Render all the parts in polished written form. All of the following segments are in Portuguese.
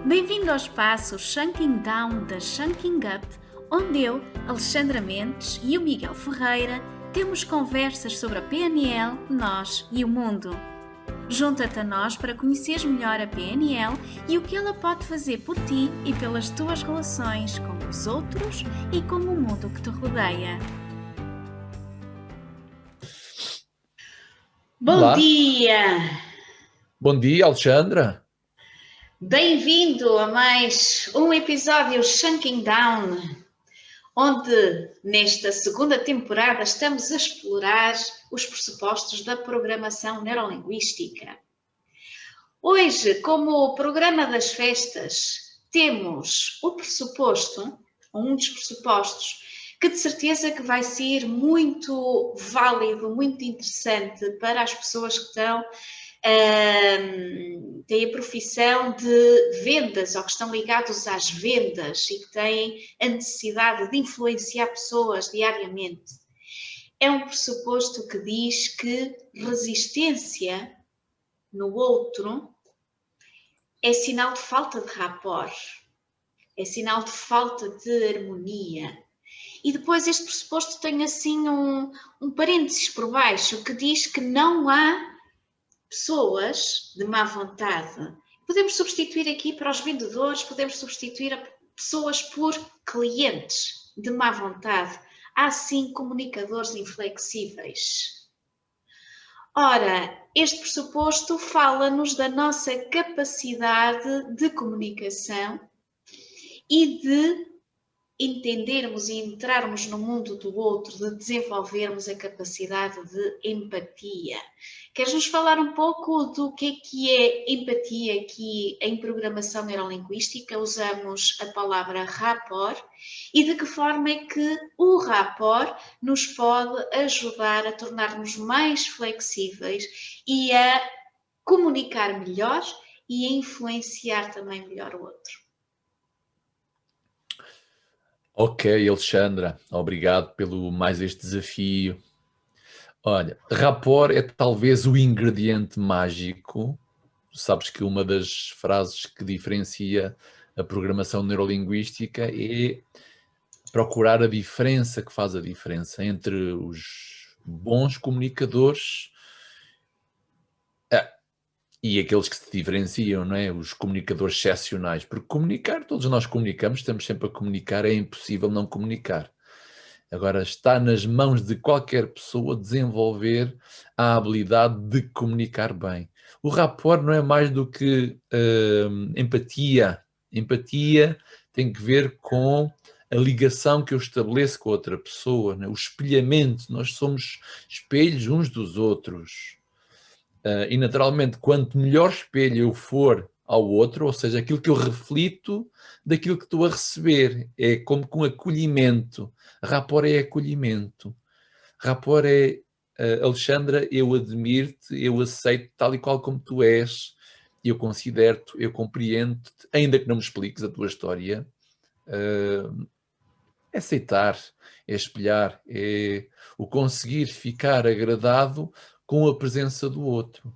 Bem-vindo ao espaço Chunking Down da Chunking Up, onde eu, Alexandra Mendes e o Miguel Ferreira temos conversas sobre a PNL, nós e o mundo. Junta-te a nós para conheceres melhor a PNL e o que ela pode fazer por ti e pelas tuas relações com os outros e com o mundo que te rodeia. Bom dia! Bom dia, Alexandra. Bem-vindo a mais um episódio Chunking Down, onde nesta segunda temporada estamos a explorar os pressupostos da programação neurolinguística. Hoje, como o programa das festas, temos o pressuposto, um dos pressupostos, que de certeza que vai ser muito válido, muito interessante para as pessoas que têm a profissão de vendas ou que estão ligados às vendas e que têm a necessidade de influenciar pessoas diariamente. É um pressuposto que diz que resistência no outro é sinal de falta de rapport, é sinal de falta de harmonia. E depois este pressuposto tem assim um parênteses por baixo que diz que não há pessoas de má vontade. Podemos substituir aqui para os vendedores, podemos substituir a pessoas por clientes de má vontade. Há sim comunicadores inflexíveis. Ora, este pressuposto fala-nos da nossa capacidade de comunicação e de entendermos e entrarmos no mundo do outro, de desenvolvermos a capacidade de empatia. Queres-nos falar um pouco do que é empatia? Aqui em programação neurolinguística usamos a palavra rapport e de que forma é que o rapport nos pode ajudar a tornar-nos mais flexíveis e a comunicar melhor e a influenciar também melhor o outro. Ok, Alexandra, obrigado pelo mais este desafio. Olha, rapport é talvez o ingrediente mágico. Sabes que uma das frases que diferencia a programação neurolinguística é procurar a diferença que faz a diferença entre os bons comunicadores e aqueles que se diferenciam, não é? Os comunicadores excepcionais. Porque comunicar, todos nós comunicamos, estamos sempre a comunicar, é impossível não comunicar. Agora, está nas mãos de qualquer pessoa desenvolver a habilidade de comunicar bem. O rapport não é mais do que empatia. Empatia tem que ver com a ligação que eu estabeleço com a outra pessoa, né? O espelhamento. Nós somos espelhos uns dos outros. E naturalmente, quanto melhor espelho eu for ao outro, ou seja, aquilo que eu reflito daquilo que estou a receber, é como com acolhimento. Rapport é acolhimento. Rapport é, Alexandra, eu admiro-te, eu aceito tal e qual como tu és, eu considero-te, eu compreendo-te, ainda que não me expliques a tua história. É aceitar, é espelhar, é o conseguir ficar agradado com a presença do outro.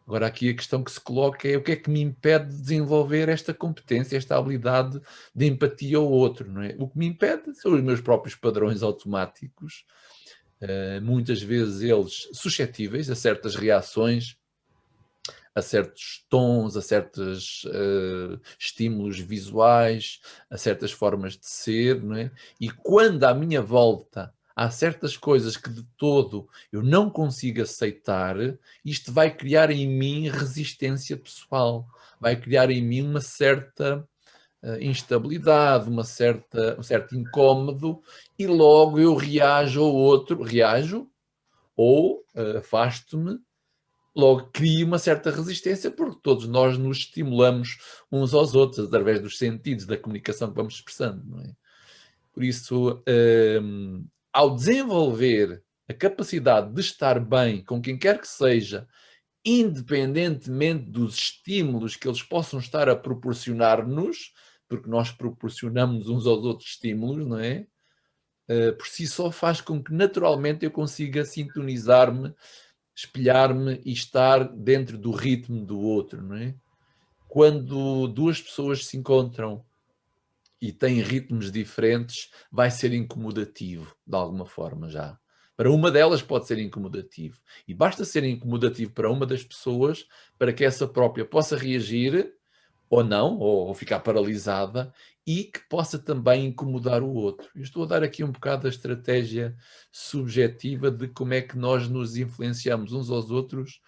Agora, aqui a questão que se coloca é o que é que me impede de desenvolver esta competência, esta habilidade de empatia ao outro, não é? O que me impede são os meus próprios padrões automáticos, muitas vezes eles suscetíveis a certas reações, a certos tons, a certos estímulos visuais, a certas formas de ser, não é? E quando à minha volta há certas coisas que de todo eu não consigo aceitar, isto vai criar em mim resistência pessoal, vai criar em mim uma certa instabilidade, um certo incómodo, e logo eu reajo ao outro, reajo ou afasto-me, logo crio uma certa resistência, porque todos nós nos estimulamos uns aos outros através dos sentidos, da comunicação que vamos expressando, não é? Por isso, ao desenvolver a capacidade de estar bem com quem quer que seja, independentemente dos estímulos que eles possam estar a proporcionar-nos, porque nós proporcionamos uns aos outros estímulos, não é? Por si só faz com que naturalmente eu consiga sintonizar-me, espelhar-me e estar dentro do ritmo do outro, não é? quando duas pessoas se encontram e têm ritmos diferentes, vai ser incomodativo, de alguma forma já. Para uma delas pode ser incomodativo. E basta ser incomodativo para uma das pessoas para que essa própria possa reagir ou não, ou ficar paralisada, e que possa também incomodar o outro. Eu estou a dar aqui um bocado a estratégia subjetiva de como é que nós nos influenciamos uns aos outros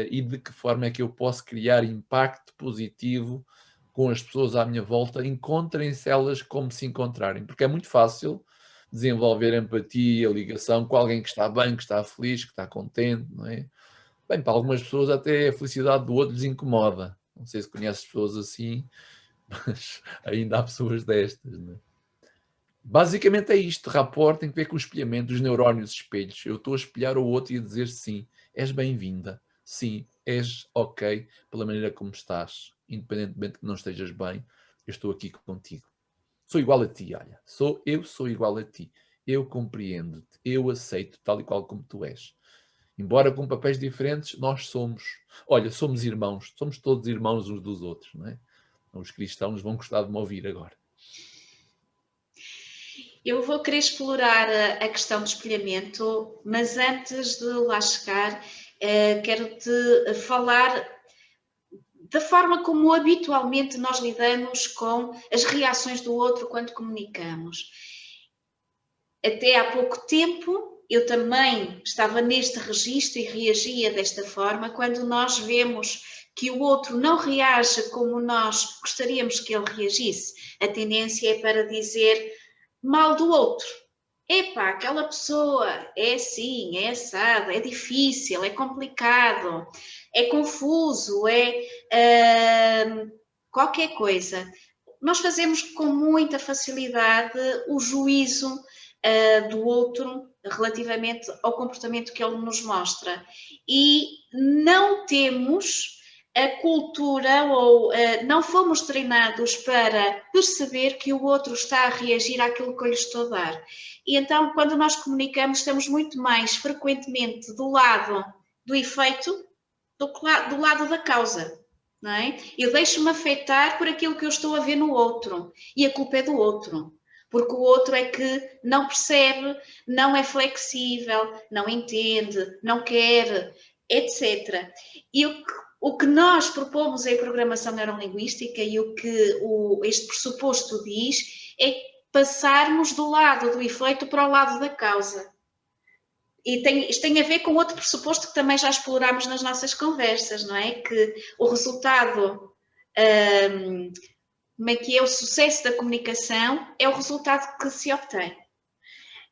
e de que forma é que eu posso criar impacto positivo com as pessoas à minha volta, encontrem-se elas como se encontrarem, porque é muito fácil desenvolver empatia, ligação com alguém que está bem, que está feliz, que está contente, não é? Bem, para algumas pessoas até a felicidade do outro lhes incomoda. Não sei se conheces pessoas assim, mas ainda há pessoas destas, não é? Basicamente é isto, rapport tem que ver com o espelhamento, os neurónios espelhos. Eu estou a espelhar o outro e a dizer sim, és bem-vinda, sim, és ok pela maneira como estás, independentemente que não estejas bem, eu estou aqui contigo. Sou igual a ti, olha, eu sou igual a ti, eu compreendo-te, eu aceito tal e qual como tu és. Embora com papéis diferentes, nós somos, olha, somos irmãos, somos todos irmãos uns dos outros, não é? Os cristãos vão gostar de me ouvir agora. Eu vou querer explorar a questão do espelhamento, mas antes de lá chegar, quero-te falar da forma como habitualmente nós lidamos com as reações do outro quando comunicamos. Até há pouco tempo, eu também estava neste registro e reagia desta forma. Quando nós vemos que o outro não reage como nós gostaríamos que ele reagisse, a tendência é para dizer mal do outro. Epá, aquela pessoa é assim, é assado, é difícil, é complicado, é confuso, qualquer coisa. Nós fazemos com muita facilidade o juízo do outro relativamente ao comportamento que ele nos mostra e não temos a cultura ou não fomos treinados para perceber que o outro está a reagir àquilo que eu lhe estou a dar. E então, quando nós comunicamos, estamos muito mais frequentemente do lado do efeito do lado da causa. Não é? Eu deixo-me afetar por aquilo que eu estou a ver no outro e a culpa é do outro. Porque o outro é que não percebe, não é flexível, não entende, não quer, etc. E o que nós propomos em programação neurolinguística e o que este pressuposto diz é passarmos do lado do efeito para o lado da causa. E isto tem a ver com outro pressuposto que também já explorámos nas nossas conversas, não é? Que o resultado, como é que é o sucesso da comunicação, é o resultado que se obtém.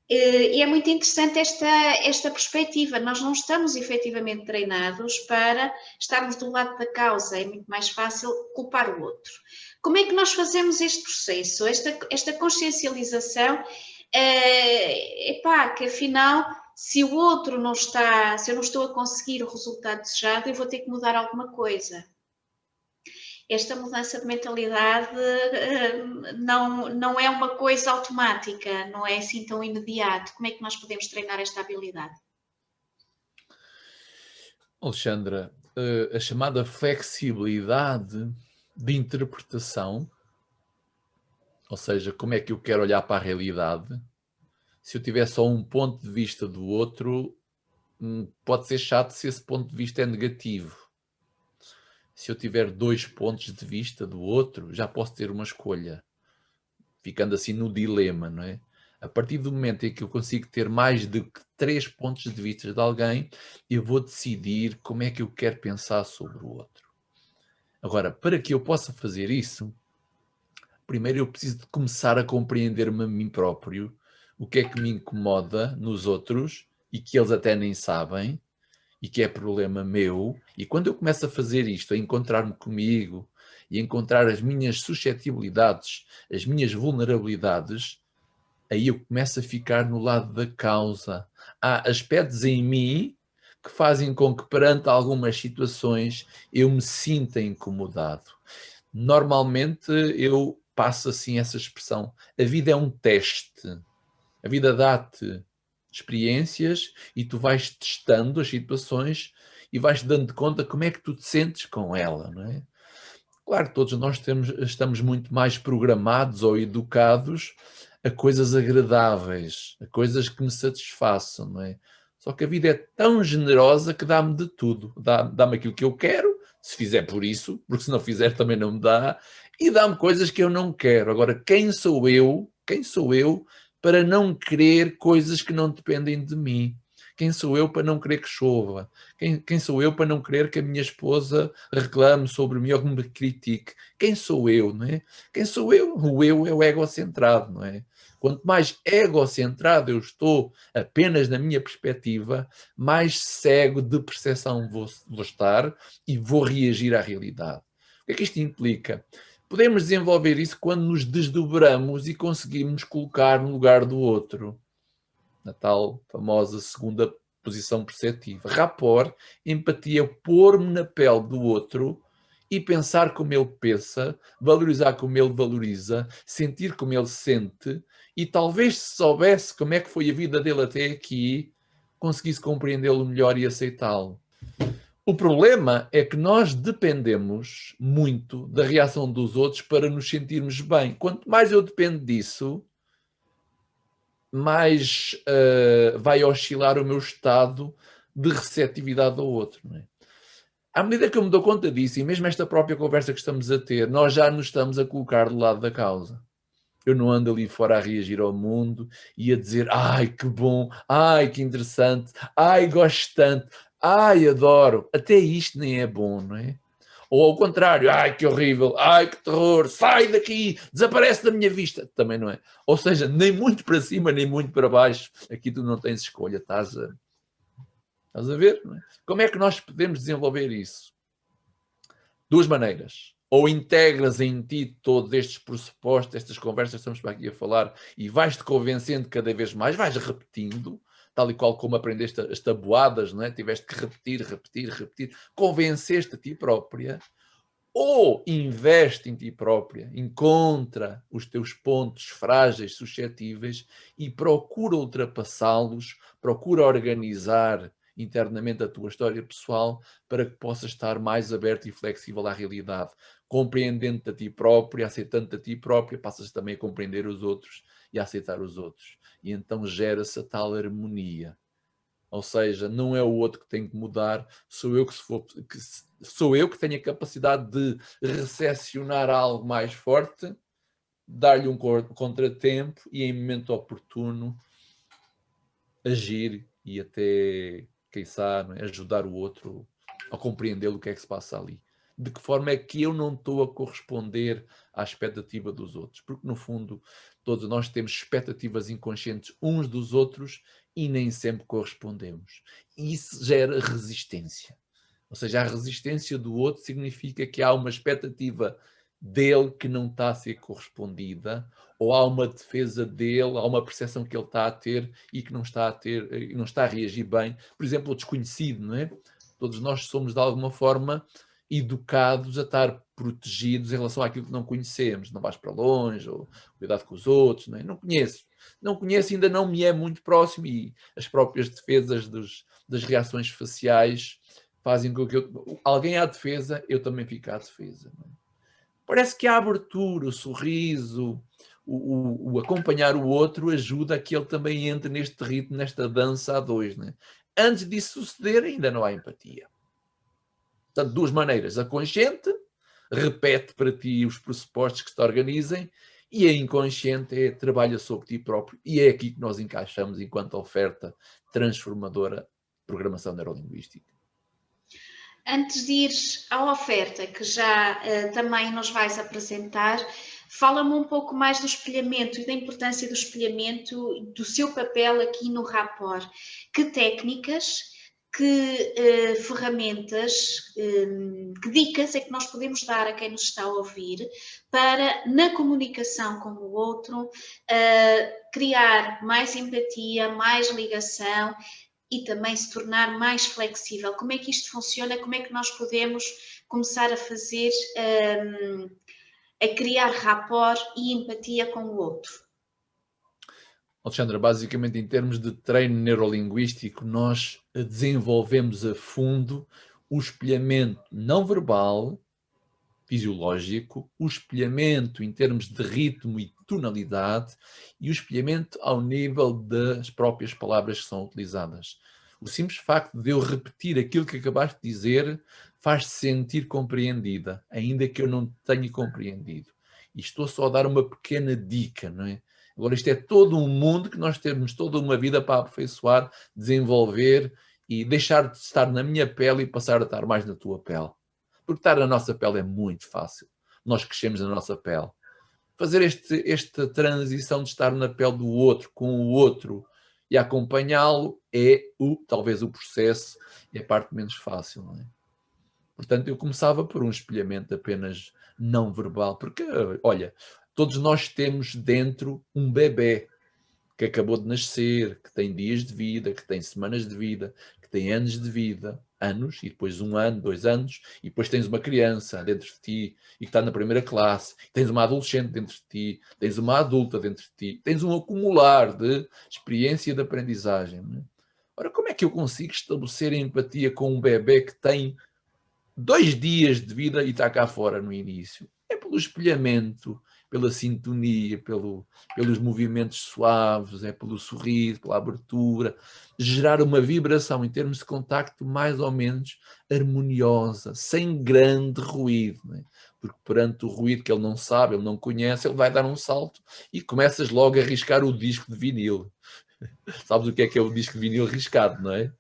E é muito interessante esta perspectiva. Nós não estamos efetivamente treinados para estarmos do lado da causa. É muito mais fácil culpar o outro. Como é que nós fazemos este processo? Esta consciencialização, que afinal, se o outro não está, se eu não estou a conseguir o resultado desejado, eu vou ter que mudar alguma coisa. Esta mudança de mentalidade não é uma coisa automática, não é assim tão imediato. Como é que nós podemos treinar esta habilidade? Alexandra, a chamada flexibilidade de interpretação, ou seja, como é que eu quero olhar para a realidade, se eu tiver só um ponto de vista do outro, pode ser chato se esse ponto de vista é negativo. Se eu tiver 2 pontos de vista do outro, já posso ter uma escolha, ficando assim no dilema, não é? A partir do momento em que eu consigo ter mais do que 3 pontos de vista de alguém, eu vou decidir como é que eu quero pensar sobre o outro. Agora, para que eu possa fazer isso, primeiro eu preciso de começar a compreender-me a mim próprio, o que é que me incomoda nos outros e que eles até nem sabem, e que é problema meu, e quando eu começo a fazer isto, a encontrar-me comigo e a encontrar as minhas suscetibilidades, as minhas vulnerabilidades, aí eu começo a ficar no lado da causa. Há aspectos em mim que fazem com que perante algumas situações eu me sinta incomodado. Normalmente eu passo assim essa expressão. A vida é um teste. A vida dá-te experiências e tu vais testando as situações e vais dando conta como é que tu te sentes com ela, não é? Claro que todos nós estamos muito mais programados ou educados a coisas agradáveis, a coisas que me satisfaçam, não é? Só que a vida é tão generosa que dá-me de tudo. Dá-me aquilo que eu quero, se fizer por isso, porque se não fizer também não me dá, e dá-me coisas que eu não quero. Agora, quem sou eu para não querer coisas que não dependem de mim? Quem sou eu para não querer que chova? Quem sou eu para não querer que a minha esposa reclame sobre mim ou que me critique? Quem sou eu, não é? Quem sou eu? O eu é o egocentrado, não é? Quanto mais egocentrado eu estou apenas na minha perspectiva, mais cego de percepção vou estar e vou reagir à realidade. O que é que isto implica? Podemos desenvolver isso quando nos desdobramos e conseguimos colocar no lugar do outro. Na tal famosa segunda posição perceptiva. Rapport, empatia, pôr-me na pele do outro e pensar como ele pensa, valorizar como ele valoriza, sentir como ele sente e talvez se soubesse como é que foi a vida dele até aqui, conseguisse compreendê-lo melhor e aceitá-lo. O problema é que nós dependemos muito da reação dos outros para nos sentirmos bem. Quanto mais eu dependo disso, mais vai oscilar o meu estado de receptividade ao outro. Não é? À medida que eu me dou conta disso, e mesmo esta própria conversa que estamos a ter, nós já nos estamos a colocar do lado da causa. Eu não ando ali fora a reagir ao mundo e a dizer, ai, que bom, ai, que interessante, ai, gosto tanto, ai, adoro. Até isto nem é bom, não é? Ou ao contrário, ai, que horrível, ai, que terror, sai daqui, desaparece da minha vista. Também não é. Ou seja, nem muito para cima, nem muito para baixo. Aqui tu não tens escolha, estás a ver? Não é? Como é que nós podemos desenvolver isso? Duas maneiras. Ou integras em ti todos estes pressupostos, estas conversas que estamos aqui a falar, e vais-te convencendo cada vez mais, vais repetindo, tal e qual como aprendeste as tabuadas, não é? Tiveste que repetir, convenceste a ti própria, ou investe em ti própria, encontra os teus pontos frágeis, suscetíveis, e procura ultrapassá-los, procura organizar internamente a tua história pessoal para que possas estar mais aberto e flexível à realidade. Compreendendo-te a ti própria, aceitando-te a ti própria, passas também a compreender os outros e a aceitar os outros. E então gera-se a tal harmonia. Ou seja, não é o outro que tem que mudar, sou eu que tenho a capacidade de recepcionar algo mais forte, dar-lhe um contratempo e em momento oportuno agir e até, quem sabe, ajudar o outro a compreender o que é que se passa ali. De que forma é que eu não estou a corresponder à expectativa dos outros? Porque, no fundo, todos nós temos expectativas inconscientes uns dos outros e nem sempre correspondemos. E isso gera resistência. Ou seja, a resistência do outro significa que há uma expectativa dele que não está a ser correspondida, ou há uma defesa dele, há uma percepção que ele está a ter e que não está a ter, e não está a reagir bem. Por exemplo, o desconhecido, não é? Todos nós somos, de alguma forma, educados a estar protegidos em relação àquilo que não conhecemos. Não vais para longe, ou cuidado com os outros, não é? Não conheço, ainda não me é muito próximo e as próprias defesas das reações faciais fazem com que alguém à defesa, eu também fique à defesa. Não é? Parece que a abertura, o sorriso, o acompanhar o outro ajuda a que ele também entre neste ritmo, nesta dança a dois. Não é? Antes disso suceder, ainda não há empatia. Portanto, duas maneiras. A consciente repete para ti os pressupostos que te organizem e a inconsciente trabalha sobre ti próprio. E é aqui que nós encaixamos enquanto oferta transformadora de programação neurolinguística. Antes de ir à oferta, que já também nos vais apresentar, fala-me um pouco mais do espelhamento e da importância do espelhamento, do seu papel aqui no rapport. Que técnicas, que ferramentas, que dicas é que nós podemos dar a quem nos está a ouvir para, na comunicação com o outro, criar mais empatia, mais ligação e também se tornar mais flexível? Como é que isto funciona? Como é que nós podemos começar a fazer, a criar rapport e empatia com o outro? Alexandra, basicamente em termos de treino neurolinguístico, nós desenvolvemos a fundo o espelhamento não verbal fisiológico, o espelhamento em termos de ritmo e tonalidade e o espelhamento ao nível das próprias palavras que são utilizadas. O simples facto de eu repetir aquilo que acabaste de dizer faz-te sentir compreendida, ainda que eu não tenha compreendido. E estou só a dar uma pequena dica, não é? Agora, isto é todo um mundo que nós temos toda uma vida para aperfeiçoar, desenvolver e deixar de estar na minha pele e passar a estar mais na tua pele. Porque estar na nossa pele é muito fácil. Nós crescemos na nossa pele. Fazer esta transição de estar na pele do outro, com o outro e acompanhá-lo é talvez o processo e a parte menos fácil, não é? Portanto, eu começava por um espelhamento apenas não verbal, porque, olha, todos nós temos dentro um bebé que acabou de nascer, que tem dias de vida, que tem semanas de vida, que tem anos de vida, anos, e depois 1 ano, 2 anos, e depois tens uma criança dentro de ti, e que está na primeira classe, tens uma adolescente dentro de ti, tens uma adulta dentro de ti, tens um acumular de experiência e de aprendizagem. Não é? Ora, como é que eu consigo estabelecer empatia com um bebé que tem 2 dias de vida e está cá fora no início? É pelo espelhamento, pela sintonia, pelos movimentos suaves, é pelo sorriso, pela abertura, gerar uma vibração em termos de contacto mais ou menos harmoniosa, sem grande ruído, não é? Porque perante o ruído que ele não sabe, ele não conhece, ele vai dar um salto e começas logo a riscar o disco de vinil. Sabes o que é o disco de vinil riscado, não é?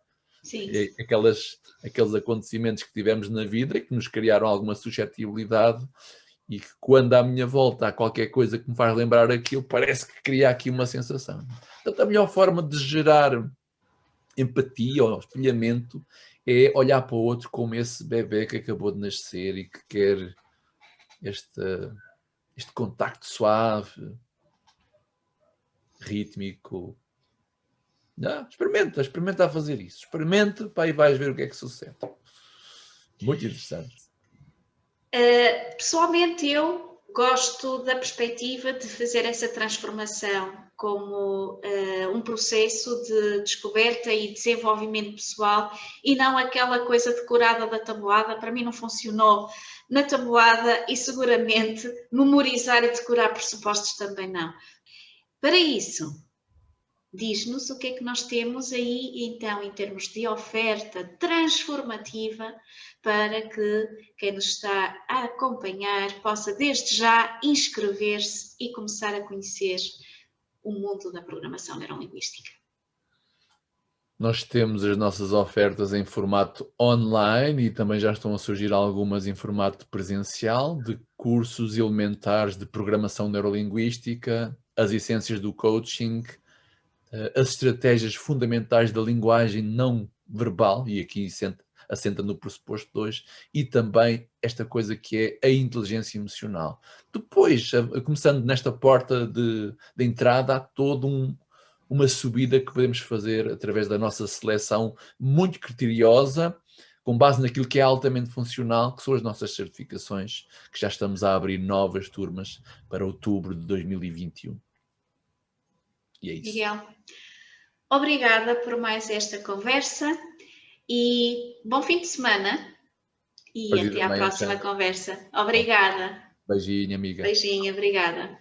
Sim. É aqueles acontecimentos que tivemos na vida e que nos criaram alguma suscetibilidade e que quando à minha volta há qualquer coisa que me faz lembrar aquilo, parece que cria aqui uma sensação. Portanto, a melhor forma de gerar empatia ou espelhamento é olhar para o outro como esse bebê que acabou de nascer e que quer este contacto suave, rítmico. Não, experimenta a fazer isso. Experimenta, pá, e vais ver o que é que sucede. Muito interessante. Pessoalmente, eu gosto da perspectiva de fazer essa transformação como um processo de descoberta e desenvolvimento pessoal e não aquela coisa decorada da tabuada. Para mim não funcionou na tabuada e seguramente memorizar e decorar pressupostos também não. Para isso, diz-nos o que é que nós temos aí, então, em termos de oferta transformativa, para que quem nos está a acompanhar possa, desde já, inscrever-se e começar a conhecer o mundo da programação neurolinguística. Nós temos as nossas ofertas em formato online e também já estão a surgir algumas em formato presencial, de cursos elementares de programação neurolinguística, as essências do coaching, as estratégias fundamentais da linguagem não verbal, e aqui assenta no pressuposto 2, e também esta coisa que é a inteligência emocional. Depois, começando nesta porta de entrada, há toda uma subida que podemos fazer através da nossa seleção muito criteriosa, com base naquilo que é altamente funcional, que são as nossas certificações, que já estamos a abrir novas turmas para outubro de 2021. E é isso. Miguel, obrigada por mais esta conversa e bom fim de semana e até à próxima conversa. Obrigada. Beijinho, amiga. Beijinho, obrigada.